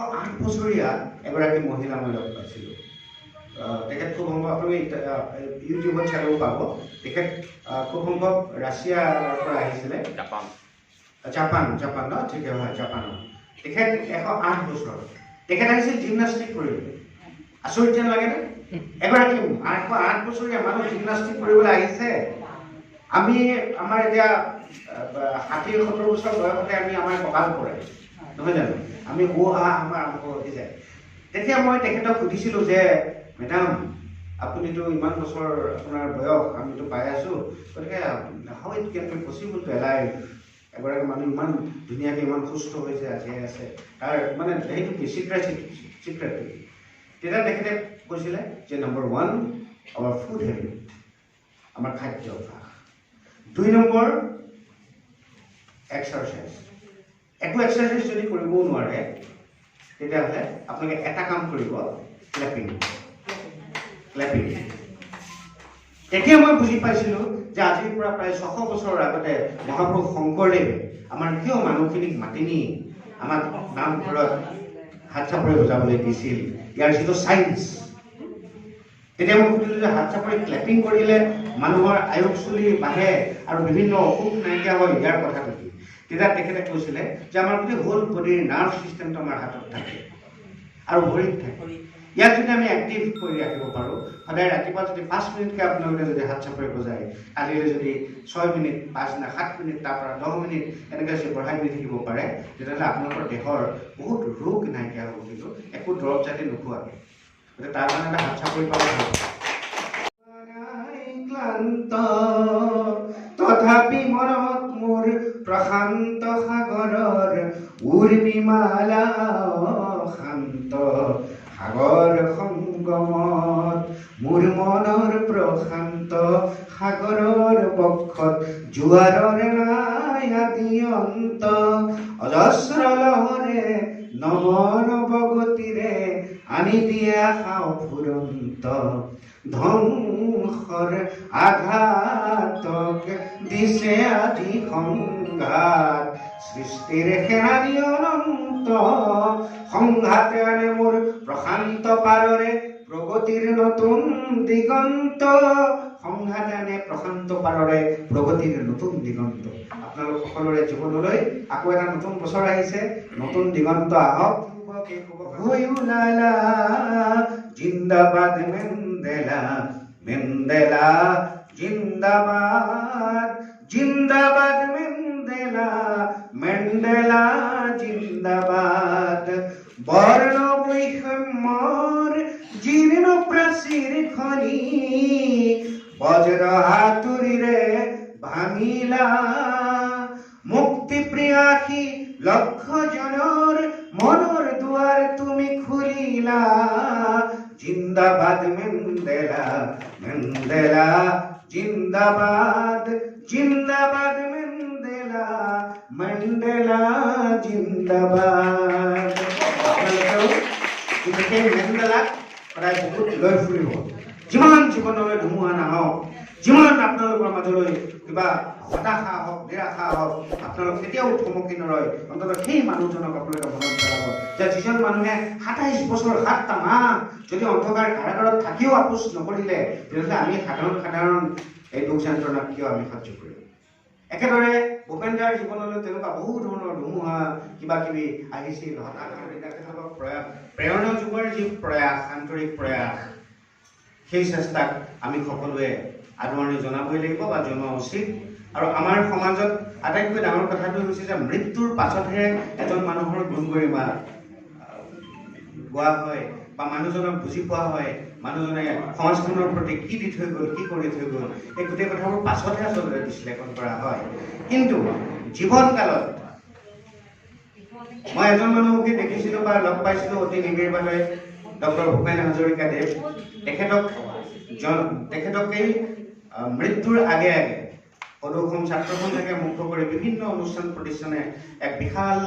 108 বছৰীয়া এগৰাকী মহিলা মই লগ পাইছিলোঁ। তেখেত খুব সম্ভৱ আপুনি ইউটিউবত চালেও পাব। তেখেত খুব সম্ভৱ ৰাছিয়াৰ পৰা আহিছিলে। জাপান ন ঠিকে হয়, জাপানৰ। তেখেত 108 বছৰ। তেখেত আহিছিল জিমনাষ্টিক কৰিবলৈ। আচৰিত যেন লাগেনে? এগৰাকী 108 বছৰীয়া মানুহ জিমনাষ্টিক কৰিবলৈ আহিছে। আমি আমাৰ এতিয়া 60-70 বছৰ বয়সতে আমি আমাৰ কঁকাল পৰে, নহয় জানো? আমি আমাৰ আৰম্ভ হৈ যায়। তেতিয়া মই তেখেতক সুধিছিলোঁ যে মেডাম, আপুনিতো ইমান বছৰ আপোনাৰ বয়স আমিতো পাই আছোঁ, গতিকে how it can be possible to alive এগৰাকী মানুহ ইমান ধুনীয়াকৈ ইমান সুস্থ হৈছে, জীয়াই আছে, তাৰ মানে সেইটো কি চিক্ৰেট। তেতিয়া তেখেতে কৈছিলে যে নম্বৰ 1 আমাৰ ফুড হেবিট, আমাৰ খাদ্য অভ্যাস। 2 নম্বৰ এক্সাৰচাইজ। একো এক্সাৰচাইজ যদি কৰিবও নোৱাৰে তেতিয়াহ'লে আপোনালোকে এটা কাম কৰিব, ক্লেপিং। তেতিয়া মই বুজি পাইছিলোঁ যে আজিৰ পৰা প্ৰায় 600 বছৰৰ আগতে মহাপুৰুষ শংকৰদেৱে আমাৰ কিয় মানুহখিনিক মাতি নি আমাক নামঘৰত হাত চাপৰি বজাবলৈ দিছিল, ইয়াৰ যিটো চাইন্স। তেতিয়া মই সুধিলোঁ যে হাত চাপৰি ক্লেপিং কৰিলে মানুহৰ আয়ুস চুলি বাঢ়ে আৰু বিভিন্ন অসুখ নাইকিয়া হয়, ইয়াৰ কথাটো কি? তেতিয়া তেখেতে কৈছিলে যে আমাৰ গোটেই হোল বডিৰ নাৰ্ভ ছিষ্টেমটো আমাৰ হাতত থাকে আৰু ভৰিত থাকে। ইয়াক যদি আমি এক্টিভ কৰি ৰাখিব পাৰোঁ, সদায় ৰাতিপুৱা যদি 5 মিনিটকৈ আপোনালোকে যদি হাত চাপৰি বজায়, কালিলৈ যদি 6 মিনিট, 7 মিনিট, তাৰপৰা 10 মিনিট এনেকৈ যদি বঢ়াই দি থাকিব পাৰে, তেতিয়াহ'লে আপোনালোকৰ দেহৰ বহুত ৰোগ নাইকিয়া হ'ব, কিন্তু একো দৰৱ জাতি নোখোৱাকৈ। গতিকে তাৰ কাৰণে এটা হাত চাপৰি পাব। ক্লান্ত তথাপি মনত মোৰ প্ৰশান্ত সাগৰৰ উৰ্মিমালা শান্ত সাগৰ সংগমত মোৰ মনৰ প্ৰশান্ত সাগৰৰ বক্ষত জোৱাৰৰ নাই আদি অন্ত অজস্ৰ লহৰে নৱ নৱ গতিৰে আনি দিয়া খাওঁ ফুৰন্ত ধ্বংসৰ আঘাতক দিছে আজি সংঘাত সৃষ্টিৰ সেনানী অনন্ত সংঘাতে আনে মোৰ প্ৰশান্ত পাৰৰে প্ৰগতিৰ নতুন দিগন্ত। সংঘাতে আনে প্ৰশান্ত পাৰৰে প্ৰগতিৰ নতুন দিগন্ত। আপোনালোক সকলোৰে জীৱনলৈ আকৌ এটা নতুন বছৰ আহিছে, নতুন দিগন্ত আহক। হৈ ওলালা জিন্দাবাদ মেণ্ডেলা, মেণ্ডেলা জিন্দাবাদ, জিন্দাবাদ মেণ্ডেলা, মেণ্ডেলা জিন্দাবাদ। বৰ্ণ বৈষম্যৰ জীৰ্ণ প্ৰাচীৰ খনি বজ্ৰ হাতুৰিৰে ভাঙিলা, মুক্তি প্ৰিয়াসী লক্ষজনৰ মনৰ দুৱাৰ তুমি খুলিলা। জিন্দাবাদ মেণ্ডেলা, মেণ্ডেলা জিন্দাবাদ, জিন্দাবাদ মেণ্ডেলা, মেণ্ডেলা জিন্দাবাদ। মেণ্ডেলাক সদায় বহুত লৈ ফুৰিব। যিমান জীৱনলৈ ধুমুহা নাহক, যিমান আপোনালোকৰ মাজলৈ কিবা হতাশা হওক, নিৰাশা হওক, আপোনালোক কেতিয়াও থমকি নৰয়। অন্ততঃ সেই মানুহজনক আপোনালোকে মনত পেলাব যে যিজন মানুহে 27 বছৰ 7টা মাহ যদি অন্ধকাৰ কাৰাগাৰত থাকিও আপোচ নকৰিলে, তেতিয়াহ'লে আমি সাধাৰণ এই দুখ যন্ত্ৰণাক কিয় আমি সহ্য কৰিম? একেদৰে ভূপেন দাৰ জীৱনলৈ তেনেকুৱা বহু ধৰণৰ ধুমুহা কিবা কিবি আহিছিল, হতাশাৰ তেখেতলোকক প্ৰেৰণা যোগৰ যি প্ৰয়াস, আন্তৰিক প্ৰয়াস, সেই চেষ্টাক আমি সকলোৱে আদৰণি জনাবই লাগিব বা জনোৱা উচিত। আৰু আমাৰ সমাজত আটাইতকৈ ডাঙৰ কথাটো হৈছে যে মৃত্যুৰ পাছতহে এজন মানুহৰ গুণ গৰিমা গোৱা হয় বা মানুহজনক বুজি পোৱা হয়, মানুহজনে সমাজখনৰ প্ৰতি কি দি থৈ গ'ল, কি কৰি থৈ গ'ল, এই গোটেই কথাবোৰ পাছতহে আচলতে বিশ্লেষণ কৰা হয়। কিন্তু জীৱনকালত মই এজন মানুহকে দেখিছিলোঁ বা লগ পাইছিলোঁ অতি নিবিড়ভাৱে, ডক্টৰ ভূপেন হাজৰিকাদেৱ। তেখেতকেই মৃত্যুৰ আগে আগে সদৌ অসম ছাত্ৰ সন্থাকে মুক্ত কৰি বিভিন্ন অনুষ্ঠান প্ৰতিষ্ঠানে এক বিশাল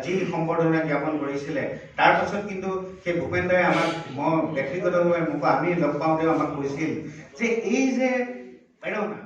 যি সম্বৰ্ধনা জ্ঞাপন কৰিছিলে। তাৰ পাছত কিন্তু সেই ভূপেন দাই আমাক, মই ব্যক্তিগতভাৱে আমি লগ পাওঁতেও আমাক কৈছিল যে এই যে প্ৰেৰণা